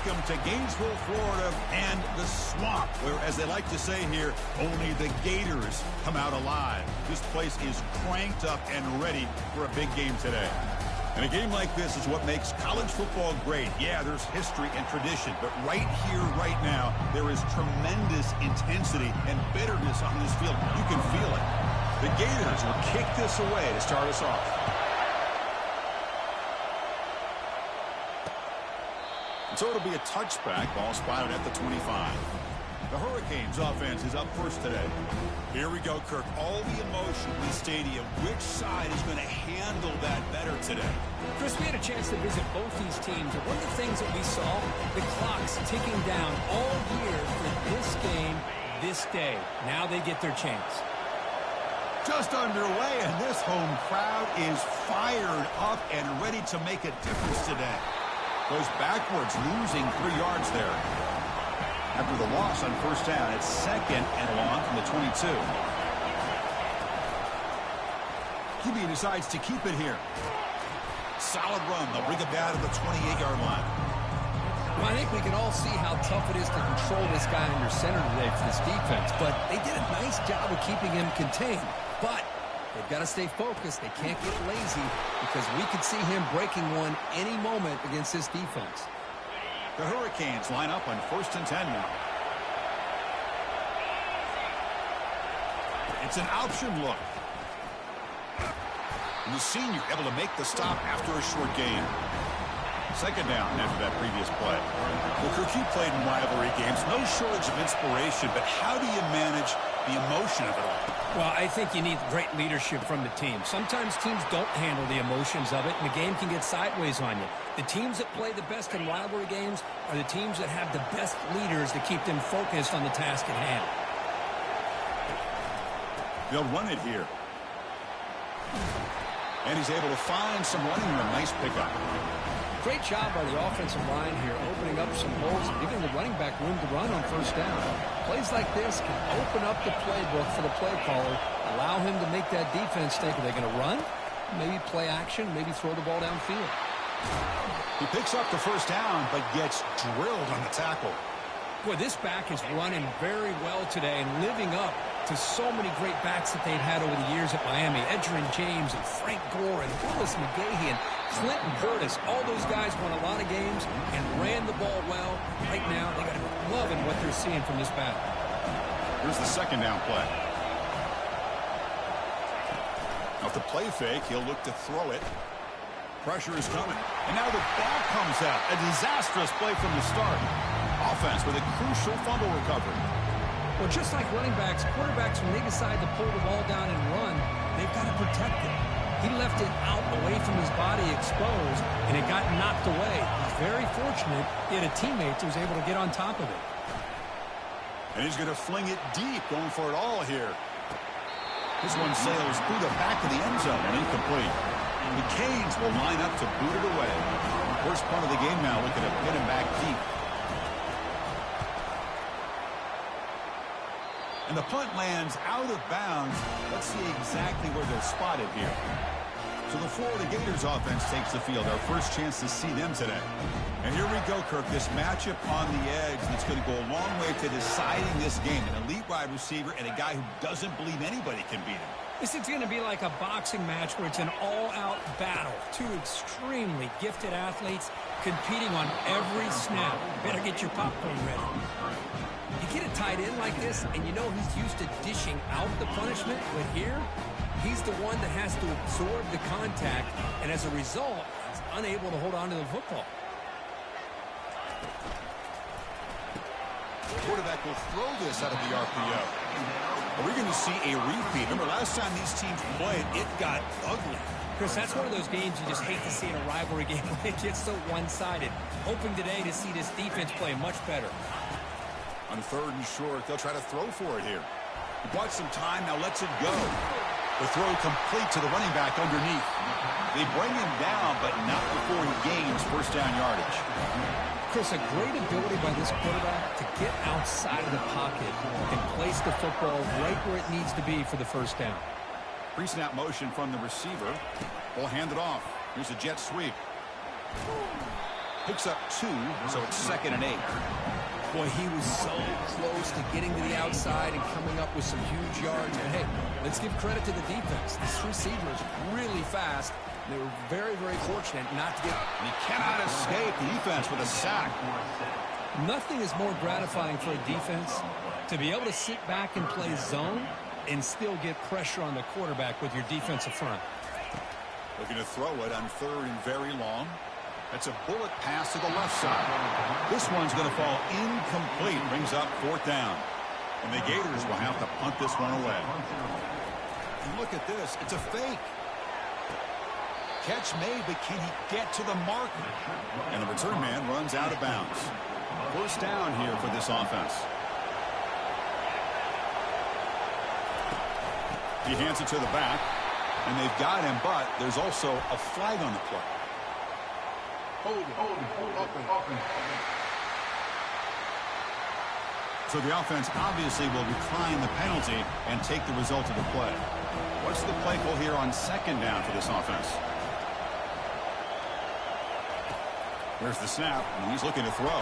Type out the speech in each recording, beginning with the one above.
welcome to Gainesville, Florida, and the swamp, where, as they like to say here, only the Gators come out alive. This place is cranked up and ready for a big game today. And a game like this is what makes college football great. Yeah, there's history and tradition, but right here, right now, there is tremendous intensity and bitterness on this field. You can feel it. The Gators will kick this away to start us off. And so it'll be a touchback, ball spotted at the 25. The Hurricanes offense is up first today. Here we go, Kirk. All the emotion in the stadium. Which side is going to handle that better today? Chris, we had a chance to visit both these teams, and one of the things that we saw, the clock's ticking down all year for this game, this day. Now they get their chance. Just underway, and this home crowd is fired up and ready to make a difference today. Goes backwards, losing 3 yards there. After the loss on first down, it's 2nd and long from the 22. QB decides to keep it here. Solid run. They'll bring it down to the 28-yard line. Well, I think we can all see how tough it is to control this guy under center today for this defense, but they did a nice job of keeping him contained. But they've got to stay focused. They can't get lazy because we could see him breaking one any moment against this defense. The Hurricanes line up on 1st and 10 now. It's an option look. And the senior able to make the stop after a short gain. 2nd down after that previous play. Well, Kirk, you played in rivalry games. No shortage of inspiration, but how do you manage the emotion of it all? Well, I think you need great leadership from the team. Sometimes teams don't handle the emotions of it, and the game can get sideways on you. The teams that play the best in rivalry games are the teams that have the best leaders to keep them focused on the task at hand. They'll run it here. And he's able to find some running room. Nice pickup. Great job by the offensive line here, opening up some holes and giving the running back room to run on first down. Plays like this can open up the playbook for the play caller, allow him to make that defense think, are they going to run? Maybe play action, maybe throw the ball downfield. He picks up the first down, but gets drilled on the tackle. Boy, this back is running very well today and living up to so many great backs that they've had over the years at Miami. Edgerrin James and Frank Gore and Willis McGahee and Clinton Curtis. All those guys won a lot of games and ran the ball well. Right now, they got to be loving what they're seeing from this back. Here's the 2nd down play. Off the play fake, he'll look to throw it. Pressure is coming. And now the ball comes out. A disastrous play from the start. Offense with a crucial fumble recovery. Well, just like running backs, quarterbacks, when they decide to pull the ball down and run, they've got to protect it. He left it out away from his body exposed, and it got knocked away. He's very fortunate he had a teammate who was able to get on top of it. And he's going to fling it deep, going for it all here. This one sails through the back of the end zone and incomplete. The Canes will line up to boot it away. First part of the game now, looking to pin him back deep. And the punt lands out of bounds. Let's see exactly where they'll spot it here. So the Florida Gators offense takes the field. Our first chance to see them today. And here we go, Kirk. This matchup on the edge that's going to go a long way to deciding this game. An elite wide receiver and a guy who doesn't believe anybody can beat him. This is going to be like a boxing match where it's an all-out battle. Two extremely gifted athletes competing on every snap. Better get your popcorn ready. You get a tight end like this, and you know he's used to dishing out the punishment, but here, he's the one that has to absorb the contact, and as a result, he's unable to hold on to the football. The quarterback will throw this out of the RPO. Are we going to see a repeat? Remember, last time these teams played, it got ugly. Chris, that's one of those games you just hate to see in a rivalry game when it gets so one-sided. Hoping today to see this defense play much better. On 3rd and short, they'll try to throw for it here. He bought some time, now lets it go. The throw complete to the running back underneath. They bring him down, but not before he gains first down yardage. Chris, a great ability by this quarterback to get outside of the pocket and place the football right where it needs to be for the first down. Pre-snap motion from the receiver. We'll hand it off. Here's a jet sweep. Picks up 2, so it's 2nd and 8. Boy, he was so close to getting to the outside and coming up with some huge yards. But hey, let's give credit to the defense. This receiver is really fast. They were very, very fortunate not to get... And he cannot escape the defense with a sack. Nothing is more gratifying for a defense to be able to sit back and play zone and still get pressure on the quarterback with your defensive front. Looking to throw it on 3rd and very long. That's a bullet pass to the left side. This one's going to fall incomplete. Brings up 4th down. And the Gators will have to punt this one away. And look at this. It's a fake. Catch made, but can he get to the marker? And the return man runs out of bounds. 1st down here for this offense. He hands it to the back. And they've got him, but there's also a flag on the play. So the offense obviously will decline the penalty and take the result of the play. What's the play call here on 2nd down for this offense? There's the snap, and he's looking to throw.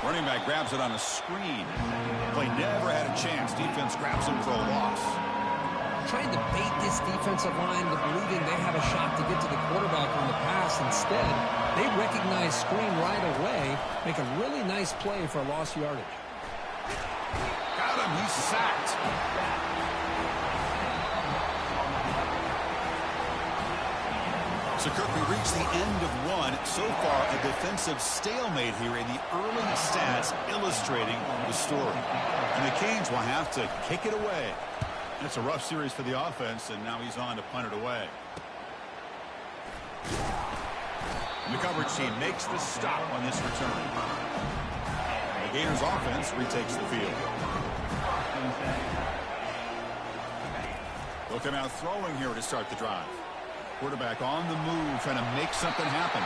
Running back grabs it on a screen. Play never had a chance. Defense grabs him for a loss. Trying to bait this defensive line into believing they have a shot to get to the quarterback on the pass. Instead, they recognize screen right away, make a really nice play for a lost yardage. Got him. He's sacked. So, Kirk, we reached the end of one. So far, a defensive stalemate here in the early stats illustrating the story. And the Canes will have to kick it away. It's a rough series for the offense, and now he's on to punt it away. And the coverage team makes the stop on this return. The Gators offense retakes the field. Looking out throwing here to start the drive. Quarterback on the move, trying to make something happen.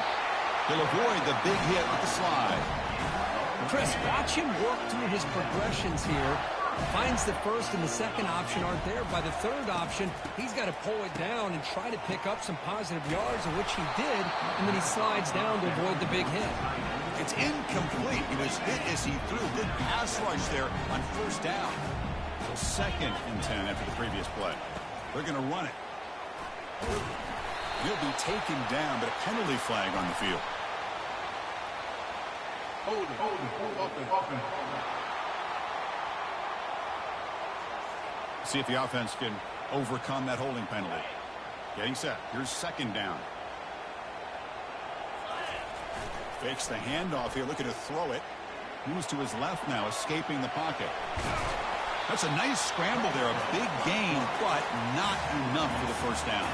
He'll avoid the big hit with the slide. Chris, watch him work through his progressions here. Finds the 1st and the 2nd option aren't there. By the 3rd option, he's got to pull it down and try to pick up some positive yards, of which he did, and then he slides down to avoid the big hit. It's incomplete. He was hit as he threw. Good pass rush there on 1st down. So 2nd and 10 after the previous play. They're going to run it. He'll be taken down, but a penalty flag on the field. Hold it. See if the offense can overcome that holding penalty. Getting set. Here's 2nd down. Fakes the handoff here, looking to throw it. Moves to his left now, escaping the pocket. That's a nice scramble there, a big gain, but not enough for the 1st down.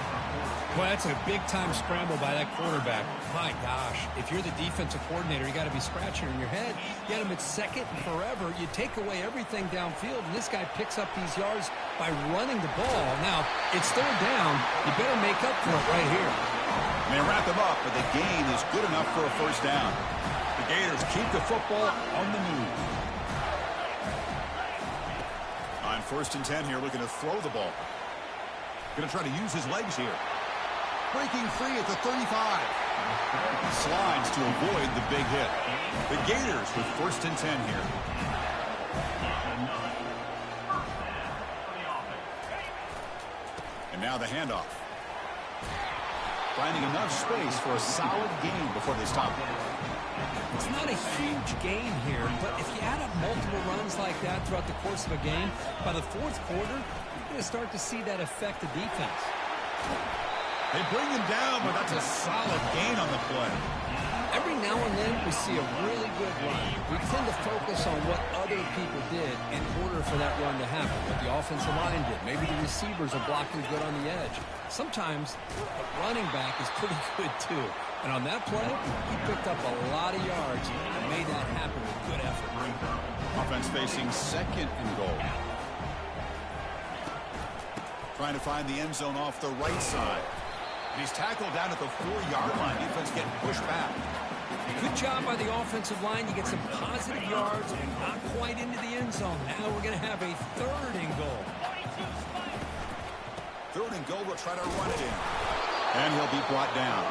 Well, that's a big-time scramble by that quarterback. My gosh, if you're the defensive coordinator, you got to be scratching in your head. Get him at 2nd and forever. You take away everything downfield, and this guy picks up these yards by running the ball. Now, it's 3rd down. You better make up for it right here. They wrap him up, but the gain is good enough for a 1st down. The Gators keep the football on the move. On 1st and 10 here, looking to throw the ball. Going to try to use his legs here. Breaking free at the 35. Slides to avoid the big hit. The Gators with 1st and 10 here. And now the handoff. Finding enough space for a solid gain before they stop it. It's not a huge gain here, but if you add up multiple runs like that throughout the course of a game, by the 4th quarter, you're going to start to see that affect the defense. They bring him down, but that's a solid gain on the play. Every now and then we see a really good run. We tend to focus on what other people did in order for that run to happen, what the offensive line did. Maybe the receivers are blocking good on the edge. Sometimes the running back is pretty good too. And on that play, he picked up a lot of yards and made that happen with good effort. Offense facing 2nd and goal. Trying to find the end zone off the right side. And he's tackled down at the 4-yard line. Defense getting pushed back. Good job by the offensive line. You get some positive yards, but not quite into the end zone. Now we're going to have a 3rd and goal. 3rd and goal, we'll try to run it in. And he'll be brought down.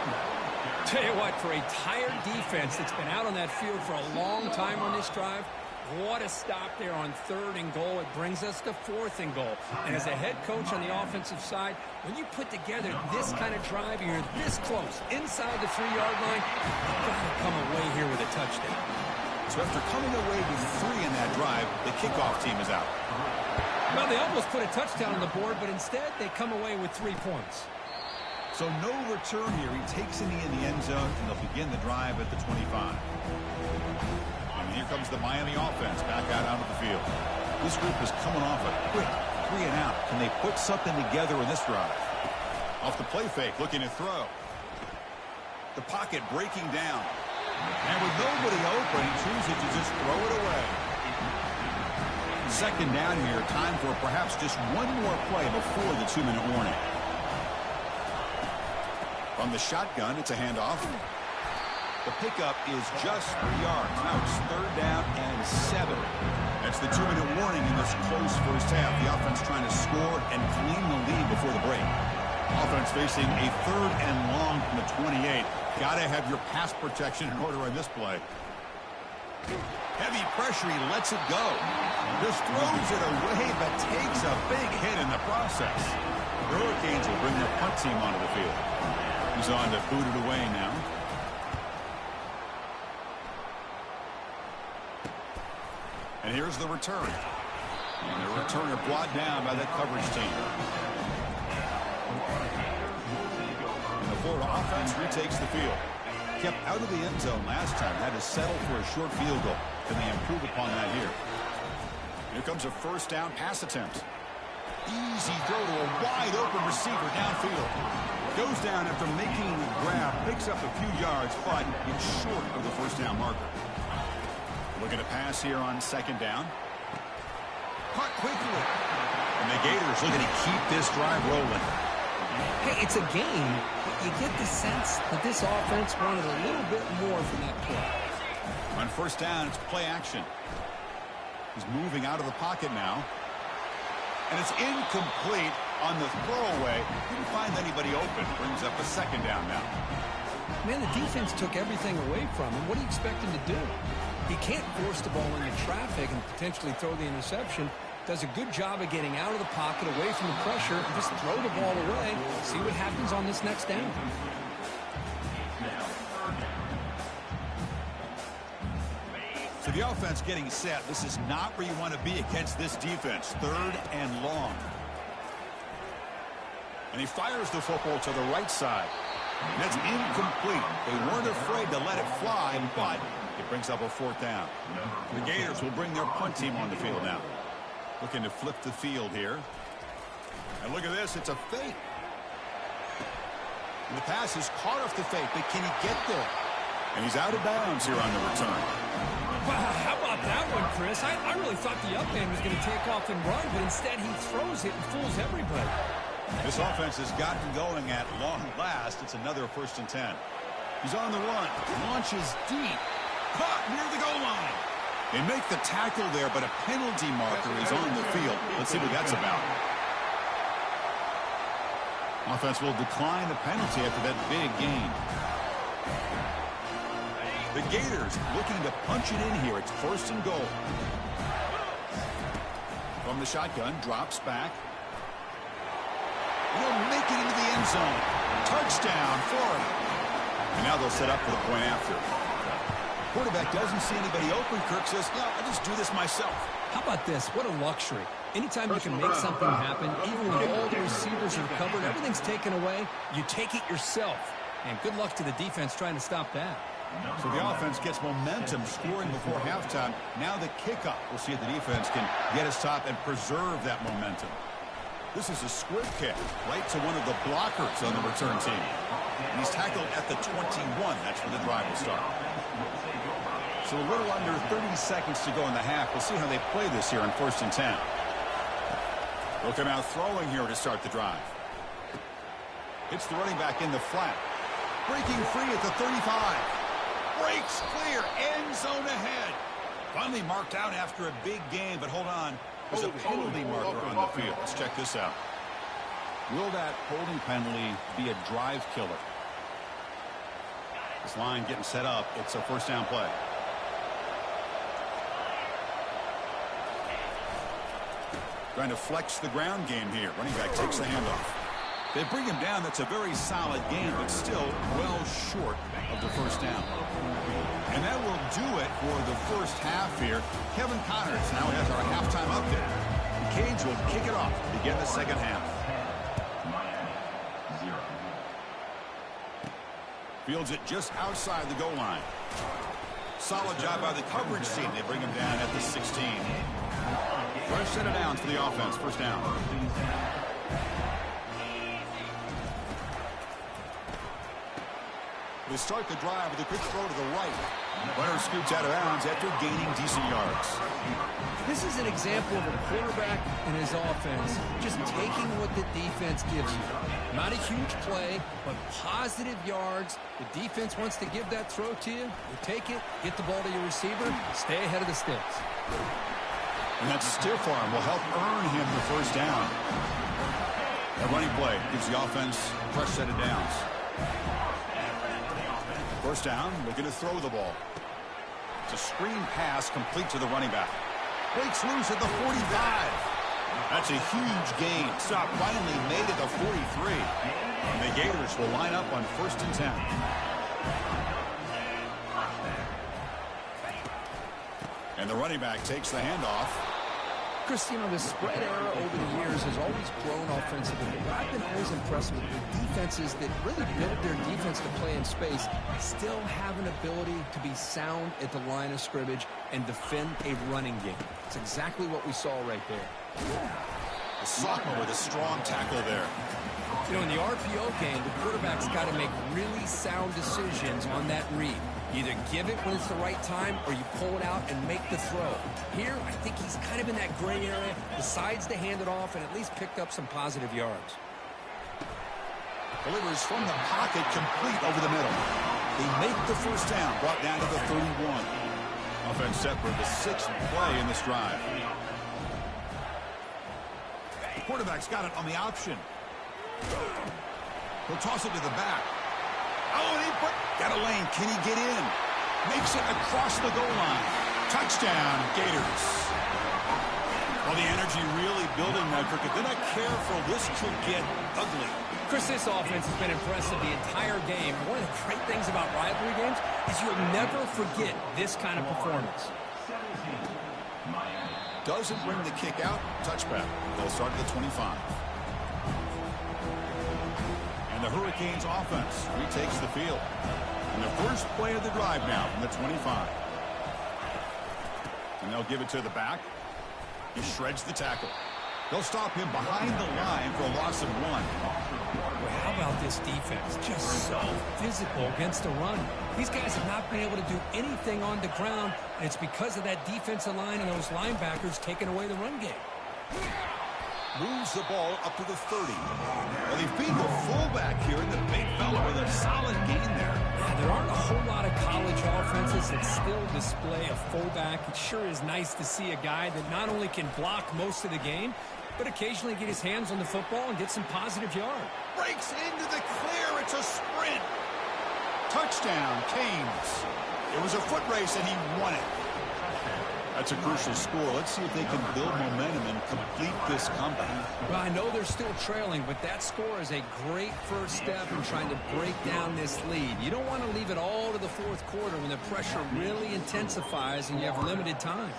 Tell you what, for a tired defense that's been out on that field for a long time on this drive, what a stop there on 3rd and goal. It brings us to 4th and goal. And as a head coach on the offensive side, when you put together this kind of drive, you're this close, inside the 3-yard line, you've got to come away here with a touchdown. So after coming away with 3 in that drive, the kickoff team is out. Well, they almost put a touchdown on the board, but instead they come away with 3 points. So no return here. He takes a knee in the end zone, and they'll begin the drive at the 25. And here comes the Miami offense back out onto the field. This group is coming off a quick 3 and out. Can they put something together in this drive? Off the play fake, looking to throw. The pocket breaking down. And with nobody open, he chooses to just throw it away. 2nd down here, time for perhaps just one more play before the 2-minute warning. From the shotgun, it's a handoff. The pickup is just 3 yards. Now it's 3rd down and 7. That's the 2-minute warning in this close first half. The offense trying to score and clean the lead before the break. Offense facing a 3rd and long from the 28. Got to have your pass protection in order on this play. Heavy pressure, he lets it go. Just throws it away, but takes a big hit in the process. The Hurricanes will bring their punt team onto the field. He's on to boot it away now. And here's the return. And the returner brought down by that coverage team. And the Florida offense retakes the field. Kept out of the end zone last time. Had to settle for a short field goal. Can they improve upon that here? Here comes a 1st down pass attempt. Easy throw to a wide open receiver downfield. Goes down after making the grab. Picks up a few yards, but it's short of the 1st down marker. Looking to pass here on 2nd down. Caught quickly. And the Gators looking to keep this drive rolling. Hey, it's a game, but you get the sense that this offense wanted a little bit more from that play. On 1st down, it's play action. He's moving out of the pocket now. And it's incomplete on the throwaway. Didn't find anybody open. Brings up a 2nd down now. Man, the defense took everything away from him. What do you expect him to do? He can't force the ball into traffic and potentially throw the interception. Does a good job of getting out of the pocket, away from the pressure, and just throw the ball away. See what happens on this next down. So the offense getting set. This is not where you want to be against this defense. 3rd and long. And he fires the football to the right side. And that's incomplete. They weren't afraid to let it fly, but it brings up a 4th down. The Gators will bring their punt team on the field now. Looking to flip the field here. And look at this. It's a fake. And the pass is caught off the fake, but can he get there? And he's out of bounds here on the return. Wow, how about that one, Chris? I really thought the up end was going to take off and run, but instead he throws it and fools everybody. This offense has gotten going at long last. It's another 1st and 10. He's on the run. Launches deep. Caught near the goal line. They make the tackle there, but a penalty marker is on the field. Let's see what that's about. Offense will decline the penalty after that big gain. The Gators looking to punch it in here. It's 1st and goal. From the shotgun, drops back. He'll make it into the end zone. Touchdown, Florida. And now they'll set up for the point after. Quarterback doesn't see anybody open. Kirk says, no, I'll just do this myself. How about this? What a luxury. Anytime you can make something happen, even when all the receivers are covered, everything's taken away, you take it yourself. And good luck to the defense trying to stop that. So the offense gets momentum scoring before halftime. Now the kickoff. We'll see if the defense can get us top and preserve that momentum. This is a squib kick right to one of the blockers on the return team. And he's tackled at the 21. That's where the drive will start. So a little under 30 seconds to go in the half. We'll see how they play this here on 1st and 10. They'll come out throwing here to start the drive. It's the running back in the flat. Breaking free at the 35. Breaks clear. End zone ahead. Finally marked out after a big game, but hold on. There's a penalty marker on the field. Let's check this out. Will that holding penalty be a drive killer? This line getting set up. It's a first down play. Trying to flex the ground game here. Running back takes the handoff. They bring him down. That's a very solid gain, but still well short of the first down. And that will do it for the first half here. Kevin Connors now has our halftime update. The Canes will kick it off to begin the second half. Fields it just outside the goal line. Solid job by the coverage team. They bring him down at the 16. Fresh set of downs for the offense. First down. They start the drive with a quick throw to the right. Runner scoots out of bounds after gaining decent yards. This is an example of a quarterback and his offense just taking what the defense gives you. Not a huge play, but positive yards. The defense wants to give that throw to you. You take it, get the ball to your receiver, stay ahead of the sticks. And that stiff arm will help earn him the first down. A running play gives the offense a fresh set of downs. First down, looking to throw the ball. It's a screen pass complete to the running back. Breaks loose at the 45. That's a huge gain. Stop finally made it to 43. And the Gators will line up on 1st and 10. And the running back takes the handoff. Chris, you know, the spread era over the years has always grown offensively, but I've been always impressed with the defenses that really build their defense to play in space, still have an ability to be sound at the line of scrimmage and defend a running game. It's exactly what we saw right there. The sophomore with a strong tackle there. You know, in the RPO game, the quarterback's got to make really sound decisions on that read. Either give it when it's the right time or you pull it out and make the throw. Here, I think he's kind of in that gray area, decides to hand it off and at least picked up some positive yards. Delivers from the pocket, complete over the middle. They make the first down, brought down to the 31. Offense set for the 6th play in this drive. The quarterback's got it on the option. He'll toss it to the back. Oh, and he got a lane. Can he get in? Makes it across the goal line. Touchdown, Gators. Well, the energy really building now, Cricket. They're not careful. This could get ugly. Chris, this offense has been impressive the entire game. One of the great things about rivalry games is you'll never forget this kind of performance. Doesn't bring the kick out. Touchback. They'll start at the 25. The Hurricanes offense retakes the field. And the first play of the drive now from the 25. And they'll give it to the back. He shreds the tackle. They'll stop him behind the line for a loss of 1. Well, how about this defense? Just so physical against the run. These guys have not been able to do anything on the ground, and it's because of that defensive line and those linebackers taking away the run game. Moves the ball up to the 30. Well, they feed the fullback here in the big fella with a solid gain there. Yeah, there aren't a whole lot of college offenses that still display a fullback. It sure is nice to see a guy that not only can block most of the game, but occasionally get his hands on the football and get some positive yards. Breaks into the clear. It's a sprint. Touchdown, Canes. It was a foot race, and he won it. That's a crucial score. Let's see if they can build momentum and complete this comeback. Well, I know they're still trailing, but that score is a great first step in trying to break down this lead. You don't want to leave it all to the fourth quarter when the pressure really intensifies and you have limited time.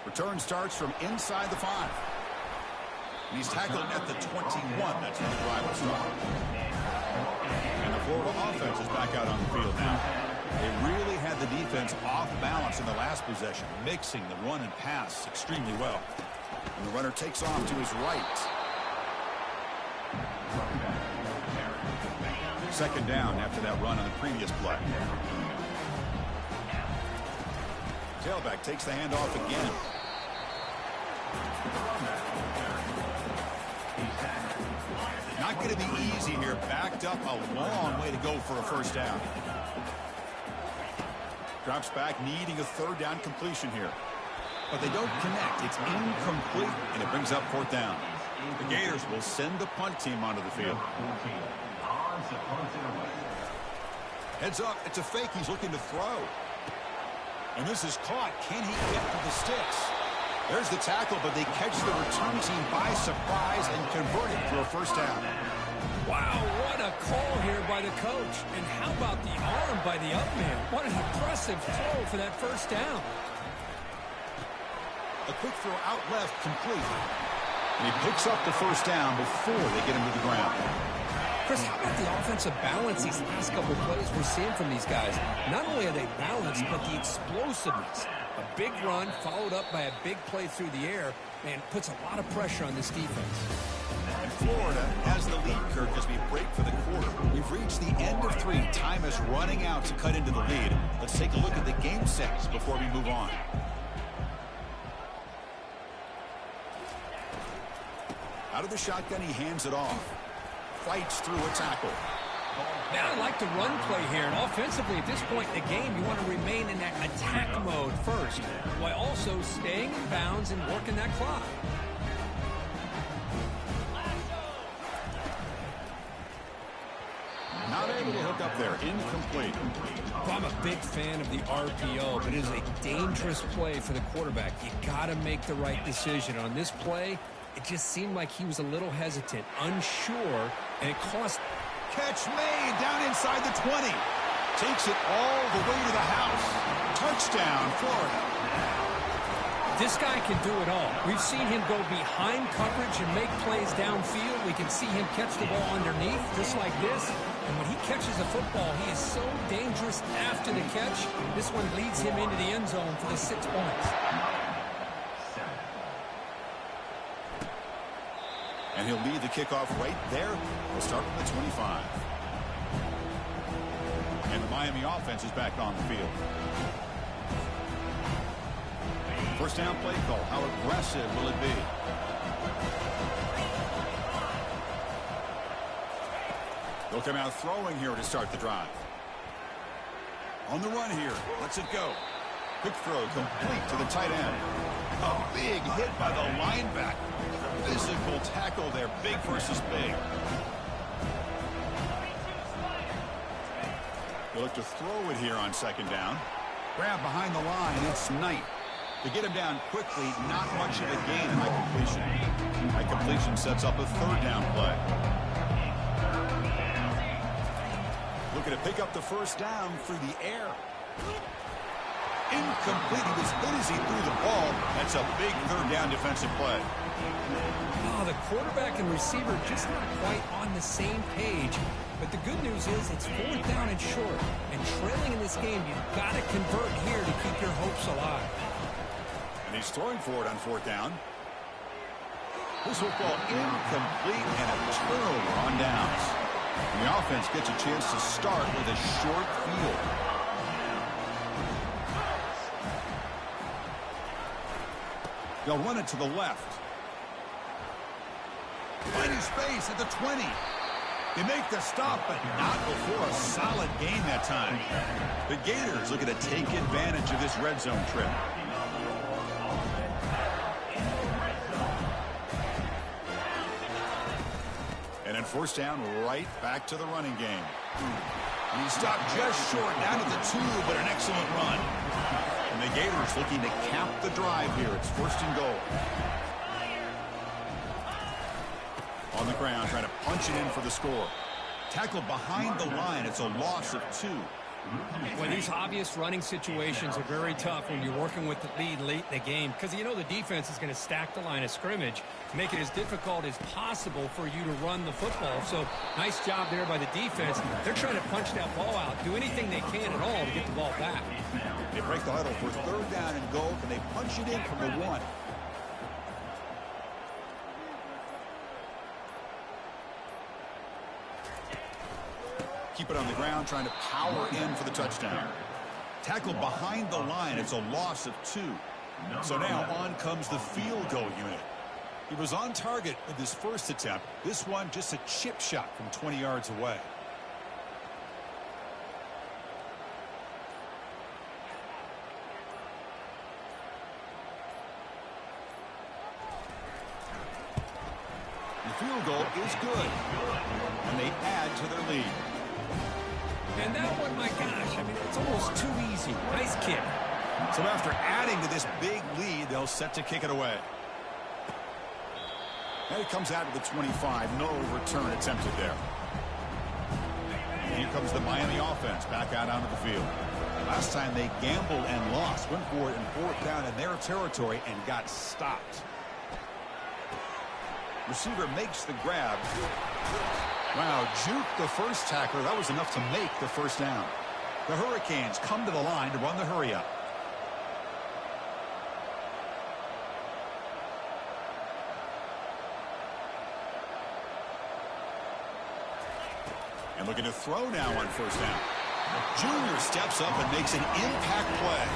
Return starts from inside the 5. And he's tackled at the 21. That's when the drive will start. And the Florida offense is back out on the field now. They really had the defense off balance in the last possession, mixing the run and pass extremely well. And the runner takes off to his right. Second down after that run on the previous play. Tailback takes the handoff again. Not going to be easy here. Backed up a long way to go for a first down. Drops back, needing a third down completion here. But they don't connect. It's incomplete, and it brings up fourth down. The Gators will send the punt team onto the field. Heads up, it's a fake. He's looking to throw. And this is caught. Can he get to the sticks? There's the tackle, but they catch the return team by surprise and convert it for a first down. Wow, what a call here by the coach. And how about the arm by the up man? What an impressive throw for that first down. A quick throw out left, complete. And he picks up the first down before they get him to the ground. Chris, how about the offensive balance these last couple plays we're seeing from these guys? Not only are they balanced, but the explosiveness. A big run followed up by a big play through the air, man, puts a lot of pressure on this defense. And Florida has the lead, Kirk, as we break for the quarter. We've reached the end of 3. Time is running out to cut into the lead. Let's take a look at the game sets before we move on. Out of the shotgun, he hands it off. Fights through a tackle. Now I like the run play here, and offensively at this point in the game, you want to remain in that attack mode first, while also staying in bounds and working that clock. Not able to hook up there. Incomplete. Well, I'm a big fan of the RPO, but it is a dangerous play for the quarterback. You got to make the right decision. On this play, it just seemed like he was a little hesitant, unsure, and it cost. Catch made down inside the 20. Takes it all the way to the house. Touchdown, Florida. This guy can do it all. We've seen him go behind coverage and make plays downfield. We can see him catch the ball underneath, just like this. And when he catches the football, he is so dangerous after the catch. This one leads him into the end zone for the 6 points. And he'll lead the kickoff right there. We'll start from the 25. And the Miami offense is back on the field. First down play call. How aggressive will it be? They'll come out throwing here to start the drive. On the run here. Lets it go. Quick throw complete to the tight end. A big hit by the linebacker. Physical tackle there. Big versus big. They look to throw it here on second down. Grab behind the line. It's Knight. To get him down quickly, not much of a gain in that completion. That completion sets up a third down play. Looking to pick up the first down through the air. Incomplete. He was hit as he threw the ball. That's a big third down defensive play. Oh, the quarterback and receiver just not quite on the same page. But the good news is it's 4th down and short. And trailing in this game, you've got to convert here to keep your hopes alive. And he's throwing for it on 4th down. This will fall incomplete and a turnover on downs. And the offense gets a chance to start with a short field. They'll run it to the left. Finding space at the 20. They make the stop, but not before a solid game that time. The Gators looking to take advantage of this red zone trip. And then first down, right back to the running game. And he stopped just short, down to the 2, but an excellent run. And the Gators looking to cap the drive here. It's 1st and goal. On the ground, trying to punch it in for the score. Tackled behind the line. It's a loss of 2. Well, these obvious running situations are very tough when you're working with the lead late in the game, because you know the defense is going to stack the line of scrimmage to make it as difficult as possible for you to run the football. So nice job there by the defense. They're trying to punch that ball out, do anything they can at all to get the ball back. They break the huddle for 3rd down and goal. Can they punch it in from the 1? Keep it on the ground, trying to power in for the touchdown. Tackled behind the line. It's a loss of 2. So now on comes the field goal unit. He was on target with his first attempt. This one just a chip shot from 20 yards away. field goal is good. And they add to their lead. And that one, my gosh, I mean, it's almost too easy. Nice kick. So after adding to this big lead, they'll set to kick it away. And it comes out to the 25. No return attempted there. And here comes the Miami offense back out onto the field. Last time they gambled and lost. Went for it in 4th down in their territory and got stopped. Receiver makes the grab. Wow, juke the first tackler. That was enough to make the first down. The Hurricanes come to the line to run the hurry up. And looking to throw now on first down. Junior steps up and makes an impact play.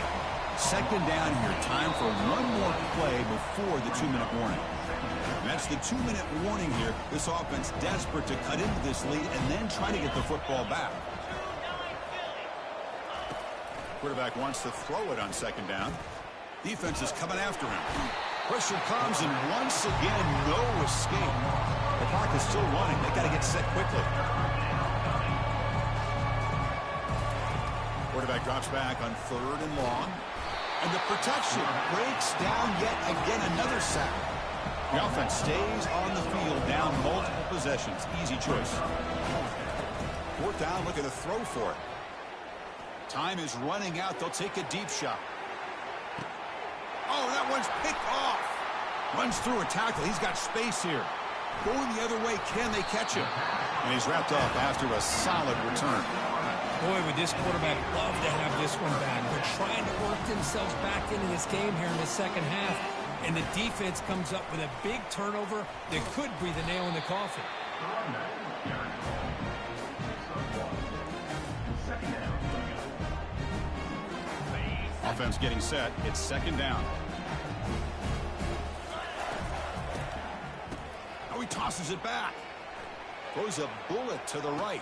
2nd down here. Time for one more play before the 2-minute warning. And that's the 2-minute warning here. This offense desperate to cut into this lead and then try to get the football back. Quarterback wants to throw it on 2nd down. Defense is coming after him. Pressure comes, and once again, no escape. The clock is still running. They got to get set quickly. Quarterback drops back on 3rd and long. And the protection breaks down yet again, another sack. The offense stays on the field, down multiple possessions. Easy choice. 4th down, looking to throw for it. Time is running out. They'll take a deep shot. Oh, that one's picked off. Runs through a tackle. He's got space here. Going the other way. Can they catch him? And he's wrapped up after a solid return. Boy, would this quarterback love to have this one back. They're trying to work themselves back into this game here in the 2nd half. And the defense comes up with a big turnover that could breathe a nail in the coffin. Offense getting set. It's 2nd down. Oh, he tosses it back. Throws a bullet to the right.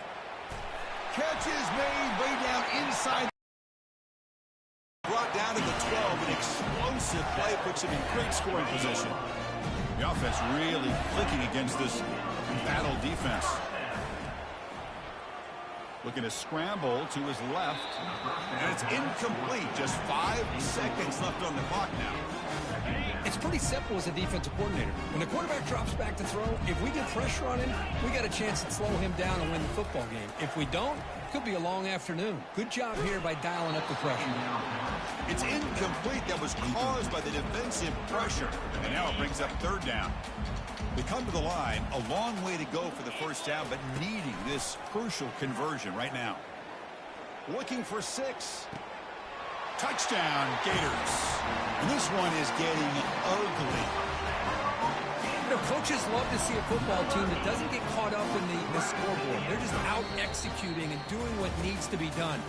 Catch is made way down inside. Brought down to the 12. An explosive play puts him in great scoring position. The offense really clicking against this battle defense. Looking to scramble to his left. And it's incomplete. Just 5 seconds left on the clock now. It's pretty simple as a defensive coordinator. When the quarterback drops back to throw, if we get pressure on him, we got a chance to slow him down and win the football game. If we don't, it could be a long afternoon. Good job here by dialing up the pressure. It's incomplete. That was caused by the defensive pressure. And now it brings up 3rd down. They come to the line, a long way to go for the first down, but needing this crucial conversion right now. Looking for 6. Touchdown, Gators. And this one is getting ugly. You know, coaches love to see a football team that doesn't get caught up in the scoreboard. They're just out executing and doing what needs to be done.